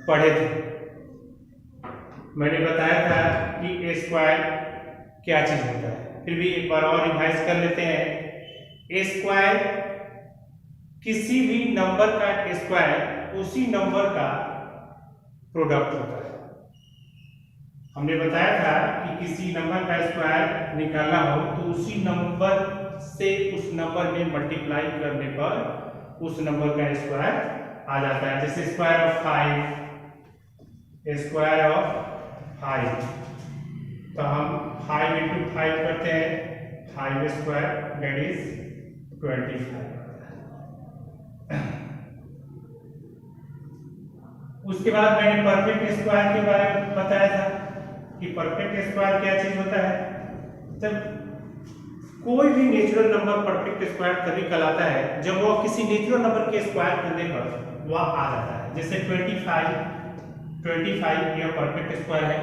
पढ़े थे। मैंने बताया था कि ए स्क्वायर क्या चीज होता है, फिर भी एक बार और रिवाइज कर लेते हैं। ए स्क्वायर किसी भी नंबर का स्क्वायर उसी नंबर का प्रोडक्ट होता है। हमने बताया था कि किसी नंबर का स्क्वायर निकालना हो तो उसी नंबर से उस नंबर में मल्टीप्लाई करने पर उस नंबर का स्क्वायर आ जाता है। जैसे स्क्वायर ऑफ 5, स्क्वायर ऑफ 5, तो हम 5 इंटू 5 करते हैं, 5 स्क्वायर दैट इज 25। उसके बाद मैंने परफेक्ट स्क्वायर के बारे में बताया था कि परफेक्ट स्क्वायर क्या चीज होता है। जब कोई भी नेचुरल नंबर परफेक्ट स्क्वायर तभी कहलाता है जब वो किसी नेचुरल नंबर के स्क्वायर करने पर वह आ जाता है। जैसे 25 यह परफेक्ट स्क्वायर है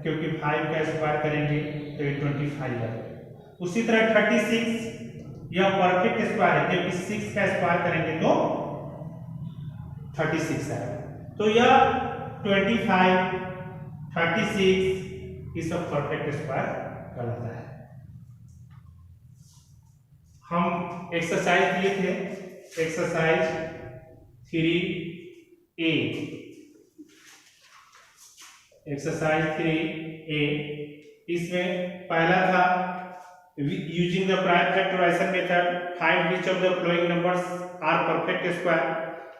क्योंकि 5 का स्क्वायर करेंगे तो ये 25 है। उसी तरह 36 यह परफेक्ट स्क्वायर है क्योंकि 6 का स्क्वायर करेंगे तो 36 है। तो यह 25, 36 ये सब परफेक्ट स्क्वायर कहलाता है। हम एक्सरसाइज दिए थे, एक्सरसाइज 3A, एक्सरसाइज 3A। इसमें पहला था using the prime factorization method find which of the following numbers are perfect square.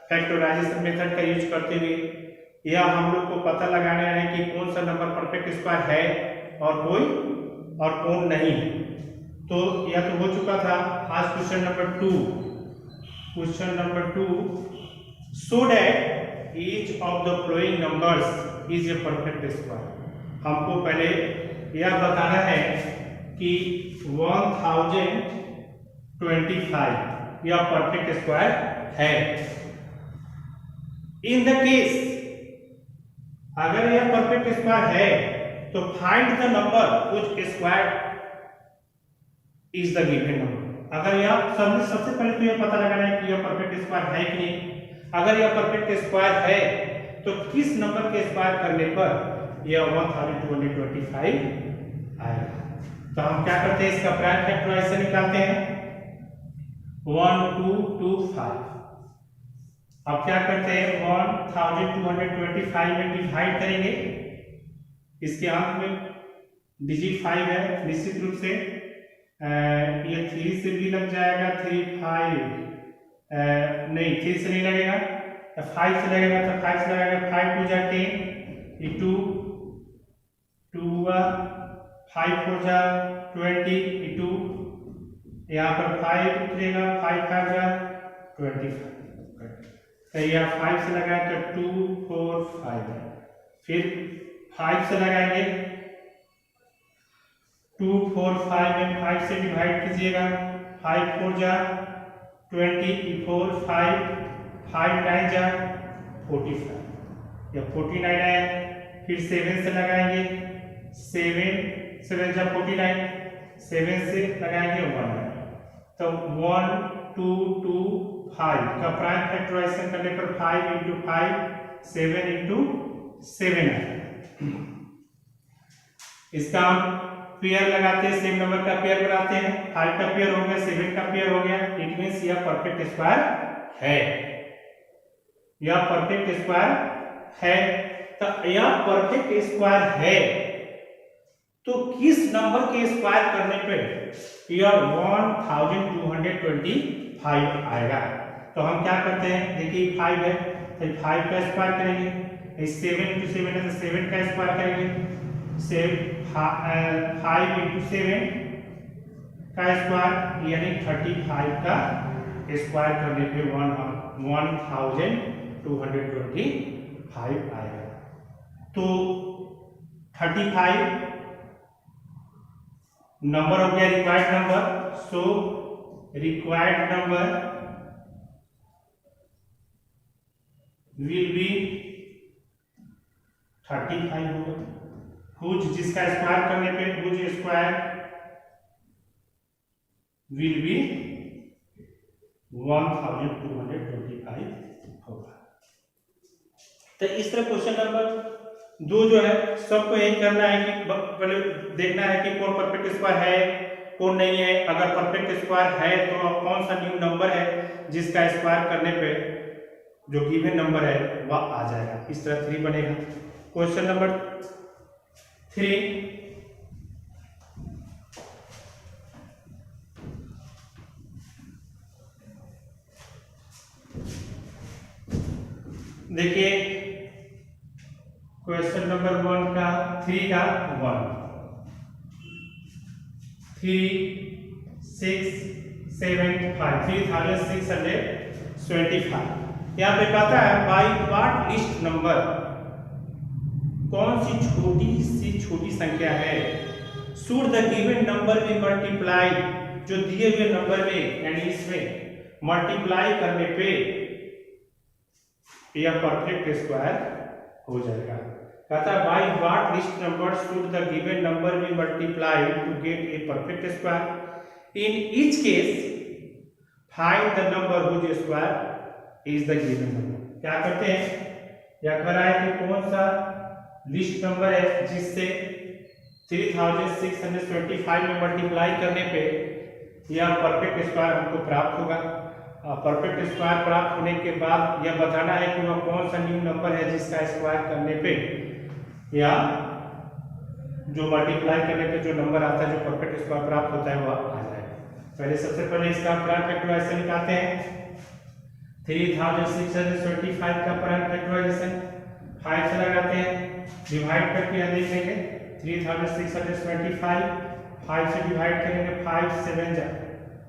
Factorization method का यूज करते हुए यह हम लोग को पता लगाना है कि कौन सा नंबर परफेक्ट स्क्वायर है और कौन नहीं है। तो यह तो हो चुका था। आज question number 2, so that each of the flowing numbers is a perfect square. हमको पहले यह बताना है कि 1025 यह परफेक्ट स्क्वायर है। इन द केस अगर यह परफेक्ट स्क्वायर है तो find the number which square is the given number. अगर यह सबसे पहले तो यह पता लगाना है कि यह परफेक्ट स्क्वायर है कि नहीं। अगर यह परफेक्ट स्क्वायर है तो किस नंबर के स्क्वायर करने पर यह 1225 आएगा। तो हम क्या करते हैं, इसका प्राइम फैक्टराइजेशन निकालते हैं। 1225। अब क्या करते हैं, 1225 में डिवाइड करेंगे। इसके अंत में डिजिट 5 है, निश्चित रूप से ये 3 से भी लग जाएगा। 3 5 नहीं, 3 से नहीं लगेगा, 5 से लगेगा। तो 5 से लगेगा, 5 2 जा 10, ये 2 5 4 जा 20, ये 2 यहाँ पर 5 उतरेगा, 5 5 जा 25। तो यह 5 से लगाए तो 2 4 5, फिर 5 से लगाएंगे। 2 4 5 में 5 से डिवाइड कीजिएगा। 5 4 जा 20, 4 5 5 9 जा 45, या 49 आया। फिर 7 से लगाएंगे, 7 जा 49, 7 से लगाएंगे 1। तो 1 2 2 5 का प्राइम फैक्टराइजेशन करने पर 5 इंटू 5 7 इंटू 7 है। इसका हम पेयर लगाते हैं, सेम नंबर का पेयर बनाते हैं। 5 का पेयर हो गया, 7 का पेयर हो गया। इट मींस यह परफेक्ट स्क्वायर है, यह परफेक्ट स्क्वायर है। तो यह परफेक्ट स्क्वायर है तो किस नंबर के स्क्वायर करने पे यह 1225 आएगा। तो हम क्या करते हैं, देखिए 5 है तो 5 का स्क्वायर करेंगे। 7 इंटू 7 है तो 7 का स्क्वायर करेंगे। 5 इंटू 7 का स्क्वायर यानी 35 का स्क्वायर करने पे 1225 आएगा। तो 35 नंबर हो गया required number. So required number will be 35 होगा। हुज जिसका स्क्वायर करने पे हुज स्क्वायर विल बी 1225 होगा। तो तो इस तरह क्वेश्चन नंबर 2 जो है सबको यही करना है कि पहले देखना है कि कौन परफेक्ट स्क्वायर है कौन नहीं है। अगर परफेक्ट स्क्वायर है तो कौन सा न्यू नंबर है जिसका स्क्वायर करने पे जो गिवन नंबर है वह आ जाएगा। इस तरह 3 बनेगा। क्वेश्चन नंबर 3, देखिए क्वेश्चन नंबर 1 का 3 का 1 3 6 7 5 3625। यहाँ पे कहता है बाई व्हाट लिस्ट नंबर, कौन सी छोटी संख्या है should the given number be multiply, जो दिए हुए नंबर में यानी इसमें मल्टीप्लाई करने पे यह परफेक्ट स्क्वायर हो जाएगा। कहता है by what least number should the given number be multiply to get a perfect square. In each case find the number whose square is the given number. क्या करते हैं, यह कह रहा है कि कौन सा लिस्ट नंबर है जिससे 3625 में मल्टीप्लाई करने पे यह परफेक्ट स्क्वायर हमको प्राप्त होगा। परफेक्ट स्क्वायर प्राप्त होने के बाद यह बताना है कि वह कौन सा न्यू नंबर है जिसका स्क्वायर करने पे या जो मल्टीप्लाई करने पे जो नंबर आता है जो परफेक्ट स्क्वायर प्राप्त होता है वह आ जाएगा। पहले सबसे पहले इसका प्राइम फैक्टराइजेशन निकालते हैं। 3625 का प्राइम फैक्टराइजेशन 5 से लगाते हैं, डिवाइड करके यह देखेंगे 3625 5 से डिवाइड करेंगे, 5 7 जा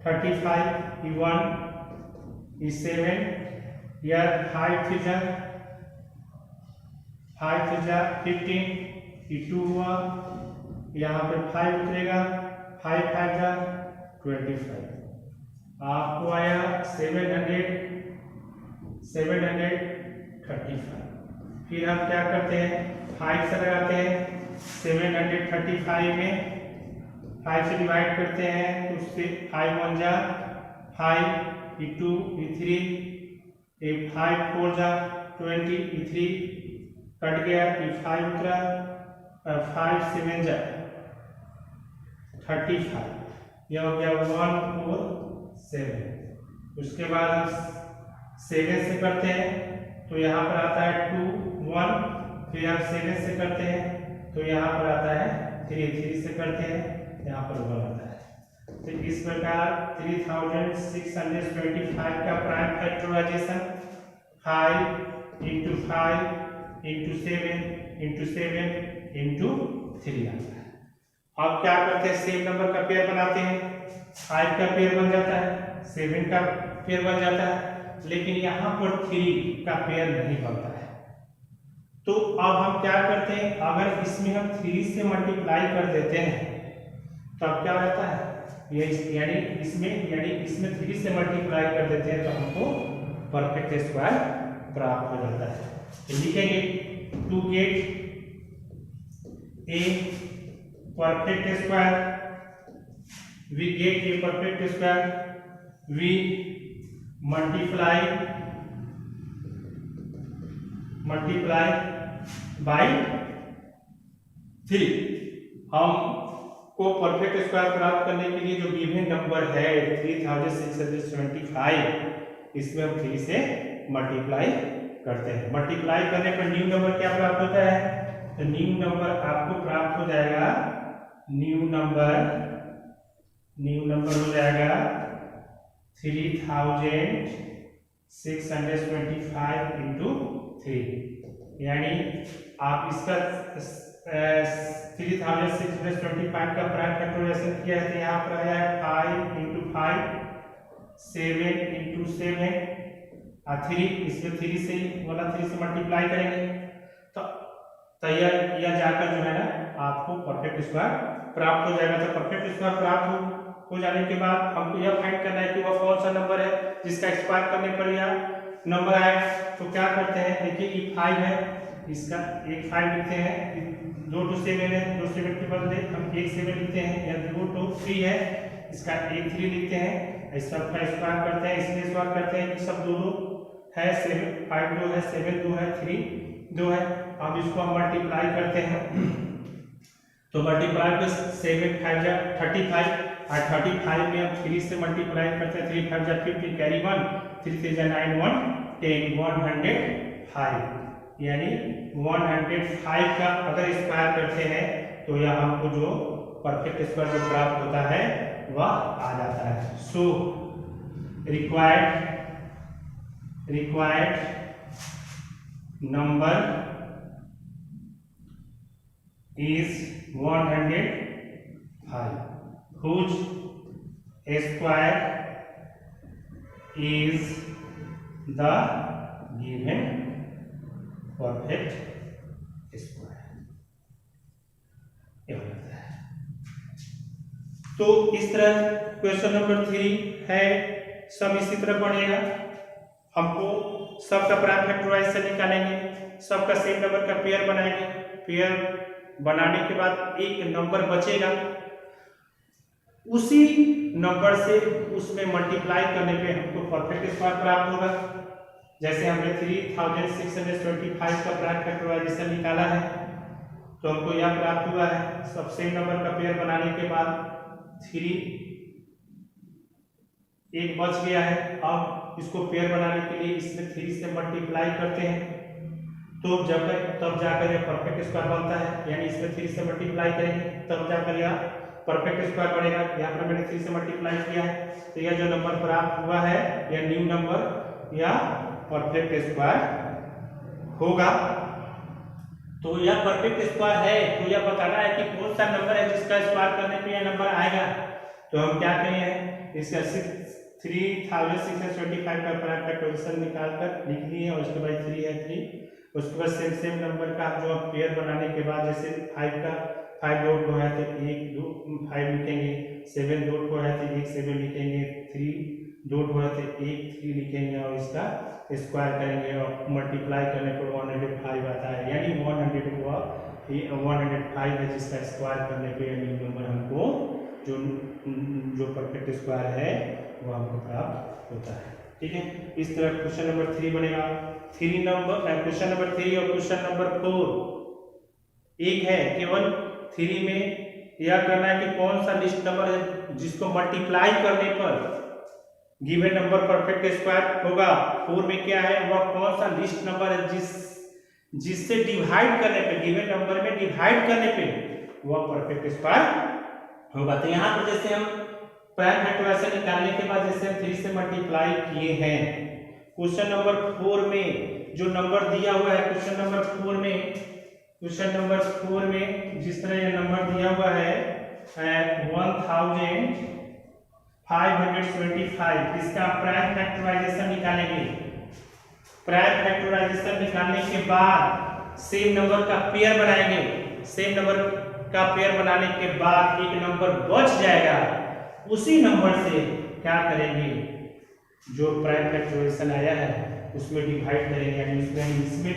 35 1 7 या 5 3 जा 15 2 हुआ, यहाँ पे 5 उतरेगा, 5 5 जा 25, आपको आया 735। फिर हम क्या करते हैं 5 से लगाते हैं, 735 में 5 से डिवाइड करते हैं तो उससे 5 1 जा 5 2 3 5 4 जा 20 3 कट गया, 5 उतरा, 5 7 जा 35, यह हो गया 1 4 7। उसके बाद हम 7 से करते हैं तो यहाँ पर आता है 2 1, फिर हम 7 से करते हैं तो यहाँ पर आता है 3 से करते हैं यहाँ पर 1 आता है। तो इस प्रकार 3625 का prime factorisation 5 into 5 into 7 into 7 into 3 आता है। अब क्या करते हैं, सेम नंबर का पेयर बनाते हैं। 5 का पेयर बन जाता है, 7 का पेयर बन जाता है, लेकिन यहाँ पर 3 का पेयर नहीं बनता है। तो अब हम क्या करते हैं, अगर इसमें हम 3 से मल्टीप्लाई कर देते हैं तब क्या रहता है, ये यानी इसमें 3 से मल्टीप्लाई कर देते हैं तो हमको परफेक्ट स्क्वायर प्राप्त हो जाता है। तो लिखेंगे to get a perfect square, we get a perfect square, we multiply by 3। हमको परफेक्ट स्क्वायर प्राप्त करने के लिए जो गिवन नंबर है 3625, इसमें हम 3 से मल्टीप्लाई करते हैं। मल्टीप्लाई करने पर न्यू नंबर क्या प्राप्त होता है, तो न्यू नंबर आपको प्राप्त हो जाएगा, न्यू नंबर हो जाएगा 3625 इंटू 3, यानी आप इसका 3625 का प्राइम फैक्टराइजेशन किया है तो यहाँ पर आया है 5 इंटू 5 7 इंटू 7 और 3, इसमें 3 से मल्टीप्लाई करेंगे तो यह जाकर जो है ना आपको परफेक्ट स्क्वायर प्राप्त हो जाएगा। तो परफेक्ट स्क्वायर प्राप्त हो जाने के बाद हमको यह फाइंड करना है कि वह कौन सा नंबर है जिसका स्क्वायर करने पर यह नंबर आएगा। तो क्या करते हैं, देखिए ये 5 है, इसका एक 5 लिखते हैं, 2 to 7 है, 2 7 के बदले हम 1 7 लिखते हैं, या 2 to 3 है, इसका 1 3 लिखते हैं, इस सब का स्क्वायर करते हैं, इसलिए स्क्वायर करते हैं कि सब दो है, 7 5 2 है, 7 2 है, 3 2 है। अब इसको हम मल्टीप्लाई करते हैं, तो मल्टीप्लाई पे 7 5 जा 35 और 35 में हम 3 से मल्टीप्लाई करते हैं, 3 5 जा 50 कैरी 1, 3 3 जा 9 1 10 105, यानी 105 का अगर स्क्वायर करते हैं तो यह हमको जो परफेक्ट स्क्वायर जो प्राप्त होता है वह आ जाता है। So required number is 105 whose square is the given perfect square। तो इस तरह क्वेश्चन नंबर 3 है, सब इसी तरह पढ़ेगा। हमको सबका प्राइम फैक्टराइजेशन निकालेंगे, सबका सेम नंबर का पेयर बनाएंगे, पेयर बनाने के बाद एक नंबर बचेगा, उसी नंबर से उसमें मल्टीप्लाई करने पे हमको परफेक्ट स्क्वायर प्राप्त होगा। जैसे हमने 3625 का प्राइम फैक्टराइजेशन निकाला है, तो हमको यह प्राप्त हुआ है। सब सेम नंबर का पेयर बनाने के बाद 3 एक बच गया है। अब इसको पेयर बनाने के लिए इसमें 3 से मल्टीप्लाई करते हैं, तो तब जाकर यह परफेक्ट स्क्वायर बनता है। यानी इसमें 3 से मल्टीप्लाई करेंगे तब जाकर यह परफेक्ट स्क्वायर बनेगा। यहाँ पर मैंने 3 से मल्टीप्लाई किया है, तो यह जो नंबर प्राप्त हुआ है यह न्यू नंबर या परफेक्ट स्क्वायर होगा। तो यह परफेक्ट स्क्वायर है, तो यह बताना है कि कौन सा नंबर है जिसका स्क्वायर करने पे यह नंबर आएगा। तो हम क्या करेंगे, इसका 3625 का प्राइम फैक्टराइजेशन निकालकर लिख लिए, और उसके बाद 3 है 3, उसके बाद सेम नंबर का जो पेयर बनाने के बाद जैसे 5 का 5 डॉट को है तो 1 2 5 लिखेंगे, 7 डॉट को है तो 1 7 लिखेंगे, 3 डॉट को है तो 1 3 लिखेंगे, और इसका स्क्वायर करेंगे और मल्टीप्लाई करने पर 105 आता है। यानी 105 है जिसका स्क्वायर करने पे न्यू नंबर हमको जो परफेक्ट स्क्वायर है वो हमको प्राप्त होता है। ठीक है, इस तरह क्वेश्चन नंबर 3 बनेगा। क्वेश्चन नंबर 3 और क्वेश्चन नंबर 4 एक है, केवल 3 में यह करना है कि कौन सा लिस्ट नंबर है जिसको मल्टीप्लाई करने पर गिवन नंबर परफेक्ट स्क्वायर होगा। 4 में क्या है, वह कौन सा लिस्ट नंबर है जिससे डिवाइड करने पे, गिवन नंबर में डिवाइड करने पे वह परफेक्ट स्क्वायर होगा। तो यहाँ पर जैसे हम प्राइम फैक्टराइजेशन निकालने के बाद जैसे हम 3 से मल्टीप्लाई किए हैं, क्वेश्चन नंबर 4 में जो नंबर दिया हुआ है, क्वेश्चन नंबर 4 में जिस तरह यह नंबर दिया हुआ है 1575, इसका प्राइम फैक्टराइजेशन निकालेंगे। प्राइम फैक्टराइजेशन निकालने के बाद सेम नंबर का पेयर बनाएंगे, सेम नंबर का पेयर बनाने के बाद एक नंबर बच जाएगा, उसी नंबर से क्या करेंगे, जो प्राइम फैक्टराइजेशन आया है उसमें डिवाइड करेंगे, यानी इसमें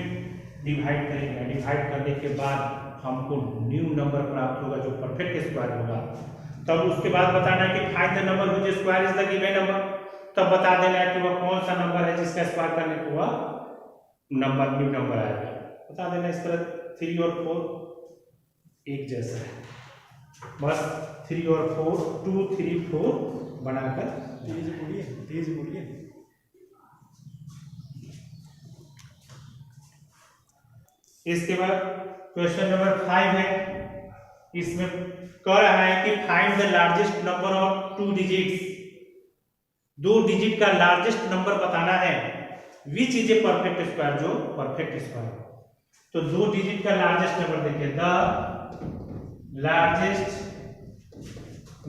डिवाइड करेंगे। डिवाइड करने के बाद हमको न्यू नंबर प्राप्त होगा जो परफेक्ट स्क्वायर होगा। तब उसके बाद बताना है कि find the number which square is the given number, तब बता देना है कि वह कौन सा नंबर है जिसका स्क्वायर करने पर वह नंबर न्यू नंबर आएगा। बता देना। इस तरह 3 और 4 एक जैसा है, बस 3 और 4 2 3 4 बनाकर तेज बोलिए। इसके बाद क्वेश्चन नंबर 5 है, इसमें कह रहा है कि find the largest number of 2 digits, 2 digit का लार्जेस्ट नंबर बताना है, which is a perfect square, जो परफेक्ट स्क्वायर। तो 2 डिजिट का लार्जेस्ट नंबर देखिए, the largest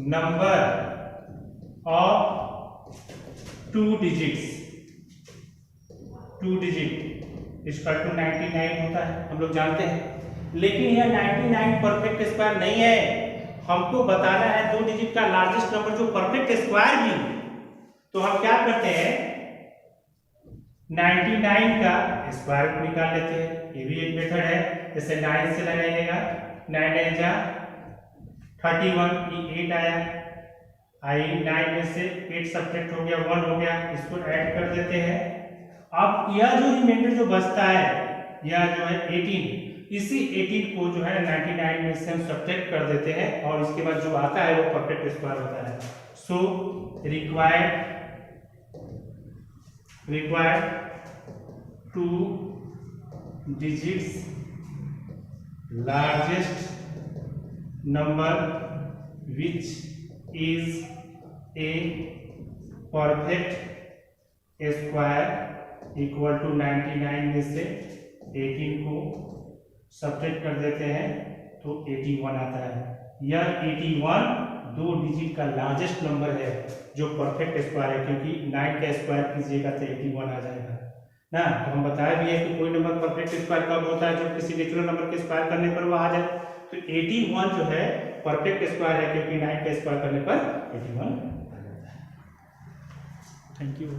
number of 2 digits, 2 digit इसका 99 होता है, हम लोग जानते हैं। लेकिन यह 99 परफेक्ट स्क्वायर नहीं है, हमको बताना है 2 डिजिट का लार्जेस्ट नंबर जो परफेक्ट स्क्वायर भी। तो हम क्या करते हैं, 99 का स्क्वायर निकाल लेते हैं, ये भी एक मेथड है। जैसे 9 से लगाइएगा, 9 9 जा 31, ये 8 आया, 9 में से 8 सब्ट्रैक्ट हो गया, 1 हो गया, इसको ऐड कर देते हैं। अब यह जो रिमाइंडर जो बचता है या जो है 18, इसी 18 को जो है 99 में से हम सब्ट्रैक्ट कर देते हैं और इसके बाद जो आता है वो परफेक्ट स्क्वायर होता है। So required 2 digits largest number which is a perfect square equal to 99 में से 18 को सब्ट्रैक्ट कर देते हैं तो 81 आता है। यह 81 2 डिजिट का लार्जेस्ट नंबर है जो परफेक्ट स्क्वायर है, क्योंकि 9 का स्क्वायर कीजिएगा तो 81 आ जाएगा ना। तो हम बताया भी है कि कोई नंबर परफेक्ट स्क्वायर कब होता है, जब किसी नेचुरल नंबर के स्क्वायर करने पर वो आ जाए। तो 81 जो है परफेक्ट स्क्वायर है, क्योंकि 9 का स्क्वायर करने पर 81 आ जाता है। Thank you.